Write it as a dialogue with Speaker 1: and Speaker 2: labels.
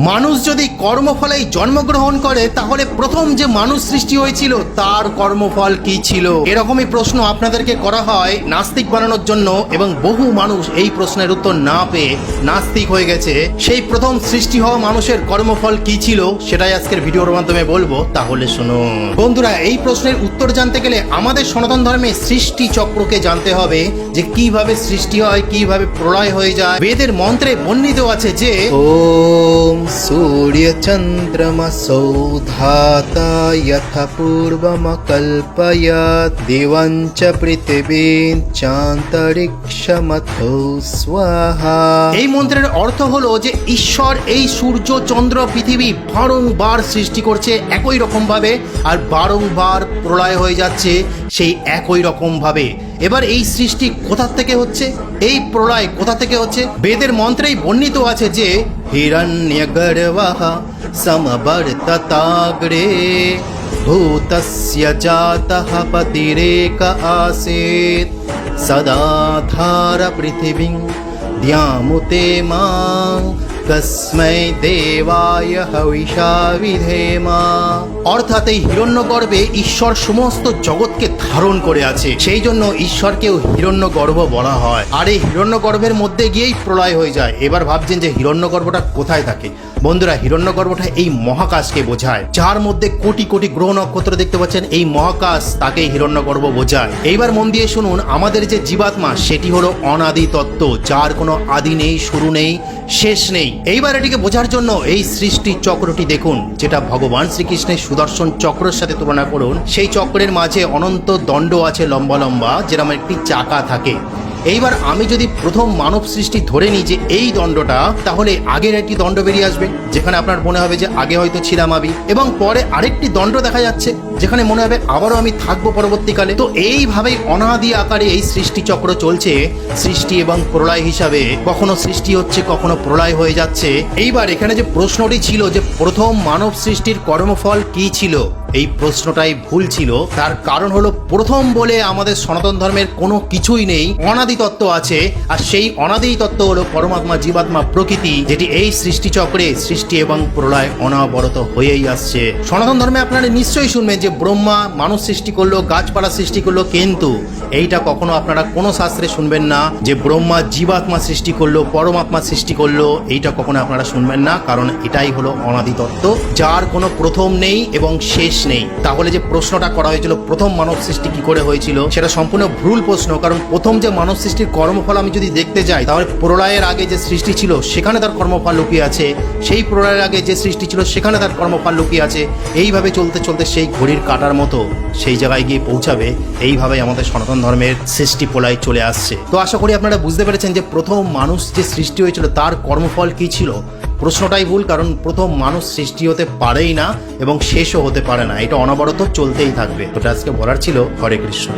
Speaker 1: মানুষ যদি কর্মফলেই জন্মগ্রহণ করে তাহলে প্রথম যে মানুষ সৃষ্টি হয়েছিল তার কর্মফল কি ছিল? এরকমই প্রশ্ন আপনাদেরকে করা হয় নাস্তিক বানানোর জন্য, এবং বহু মানুষ এই প্রশ্নের উত্তর না পেয়ে নাস্তিক হয়ে গেছে। সেই প্রথম সৃষ্টি হওয়া মানুষের কর্মফল কি ছিল সেটাই আজকের ভিডিওর মাধ্যমে বলবো, তাহলে শুনুন। বন্ধুরা, এই প্রশ্নের উত্তর জানতে গেলে আমাদের সনাতন ধর্মে সৃষ্টি চক্রকে জানতে হবে, যে কিভাবে সৃষ্টি হয়, কিভাবে প্রলয় হয়ে যায়। বেদের মন্ত্রে বর্ণিত আছে যে ওম সূর্য চন্দ্রমসৌ ধাতা যথা পূর্বমকল্পয়ৎ দেবঞ্চ পৃথিবীং চান্তরিক্ষমথো স্বাহা। এই মন্ত্রের অর্থ হলো যে ঈশ্বর এই সূর্য চন্দ্র পৃথিবী বারংবার সৃষ্টি করছে একই রকম ভাবে, আর বারংবার প্রলয় হয়ে যাচ্ছে সেই একই রকম ভাবে। এবার এই সৃষ্টি কোথা থেকে হচ্ছে, এই প্রলয় কোথা থেকে হচ্ছে? বেদের মন্ত্রেই বর্ণিত আছে যে হিরণ্যগর্ভঃ সমবর্ততাগ্রে ভূতস্য জাতঃ পতিরেক আসিত সদাধার পৃথিবীং দ্যামুতে মাং তস্मै দেবায় হবিষা বিধেমা। অর্থাৎ এই হিরণ্যগর্ভে ঈশ্বর সমস্ত জগৎকে ধারণ করে আছে, সেই জন্য ঈশ্বরকেও হিরণ্যগর্ভ বলা হয়। আর এই হিরণ্যগর্ভের মধ্যে গিয়েই প্রলয় হয়ে যায়। এবার ভাবছেন যে হিরণ্যগর্ভটা কোথায় থাকে? বন্ধুরা, হিরণ্যগর্ভটা এই মহাকাশকে বোঝায়, যার মধ্যে কোটি কোটি গ্রহ নক্ষত্র দেখতে পাচ্ছেন। এই মহাকাশ তাকেই হিরণ্যগর্ভ বোঝায়। এইবার মন দিয়ে শুনুন, আমাদের যে জীবাত্মা সেটি হলো অনাদি তত্ত্ব, যার কোনো আদি নেই, শুরু নেই, শেষ নেই। এইবার এটিকে বোঝার জন্য এই সৃষ্টি চক্রটি দেখুন, যেটা ভগবান শ্রীকৃষ্ণের সুদর্শন চক্রের সাথে তুলনা করুন। সেই চক্রের মাঝে অনন্ত দণ্ড আছে, লম্বা লম্বা, যেরকম একটি চাকা থাকে। এইবার আমি যদি প্রথম মানব সৃষ্টি ধরে নিই যে এই দণ্ডটা, তাহলে আগের একটি দণ্ড বেরিয়ে আসবে, যেখানে আপনার মনে হবে যে আগে হয়তো ছিলাম আমি, এবং পরে আরেকটি দণ্ড দেখা যাচ্ছে, যেখানে মনে হবে আবারও আমি থাকবো পরবর্তীকালে। তো এইভাবেই অনাদি আকারে এই সৃষ্টি চক্র চলছে, সৃষ্টি এবং প্রলয় হিসাবে। কখনো সৃষ্টি হচ্ছে, কখনো প্রলয় হয়ে যাচ্ছে। এইবার এখানে যে প্রশ্নটি ছিল যে প্রথম মানব সৃষ্টির কর্মফল কি ছিল, এই প্রশ্নটাই ভুল ছিল। তার কারণ হলো প্রথম বলে আমাদের সনাতন ধর্মের কোনো কিছুই নেই, অনাদি তত্ত্ব আছে। আর সেই অনাদি তত্ত্ব হলো পরমাত্মা, জীবাত্মা, প্রকৃতি, যেটি এই সৃষ্টি চক্রে সৃষ্টি এবং প্রলয় অনবরত হয়েই আসছে। সনাতন ধর্মে আপনারা নিশ্চয়ই শুনবেন যে ব্রহ্মা মানুষ সৃষ্টি করলো, গাছপালা সৃষ্টি করলো, কিন্তু এইটা কখনো আপনারা কোনো শাস্ত্রে শুনবেন না যে ব্রহ্মা জীবাত্মা সৃষ্টি করলো, পরমাত্মা সৃষ্টি করলো। এইটা কখনো আপনারা শুনবেন না, কারণ এটাই হলো অনাদি তত্ত্ব, যার কোনো প্রথম নেই এবং শেষ নেই। তাহলে যে প্রশ্নটা করা হয়েছিল প্রথম মানব সৃষ্টি কি করে হয়েছিল, সেটা সম্পূর্ণ ভুল প্রশ্ন। কারণ প্রথম যে মানব সৃষ্টির কর্মফল আমি যদি দেখতে যাই, তাহলে প্রলয়ের আগে যে সৃষ্টি ছিল সেখানে তার কর্মফল লুকিয়ে আছে, সেই প্রলয়ের আগে যে সৃষ্টি ছিল সেখানে তার কর্মফল লুকিয়ে আছে। এইভাবে চলতে চলতে সেই ঘড়ির কাঁটার মতো সেই জায়গায় গিয়ে পৌঁছাবে। এইভাবেই আমাদের সনাতন ধর্মের সৃষ্টি প্রলয় চলে আসছে। তো আশা করি আপনারা বুঝতে পেরেছেন যে প্রথম মানুষ যে সৃষ্টি হয়েছিল তার কর্মফল কি ছিল। প্রশ্নটাই ভুল, কারণ প্রথম মানুষ সৃষ্টি হতে পারেই না এবং শেষও হতে পারে না, এটা অনবরত চলতেই থাকবে। তো আজকে বলার ছিল। হরে কৃষ্ণ।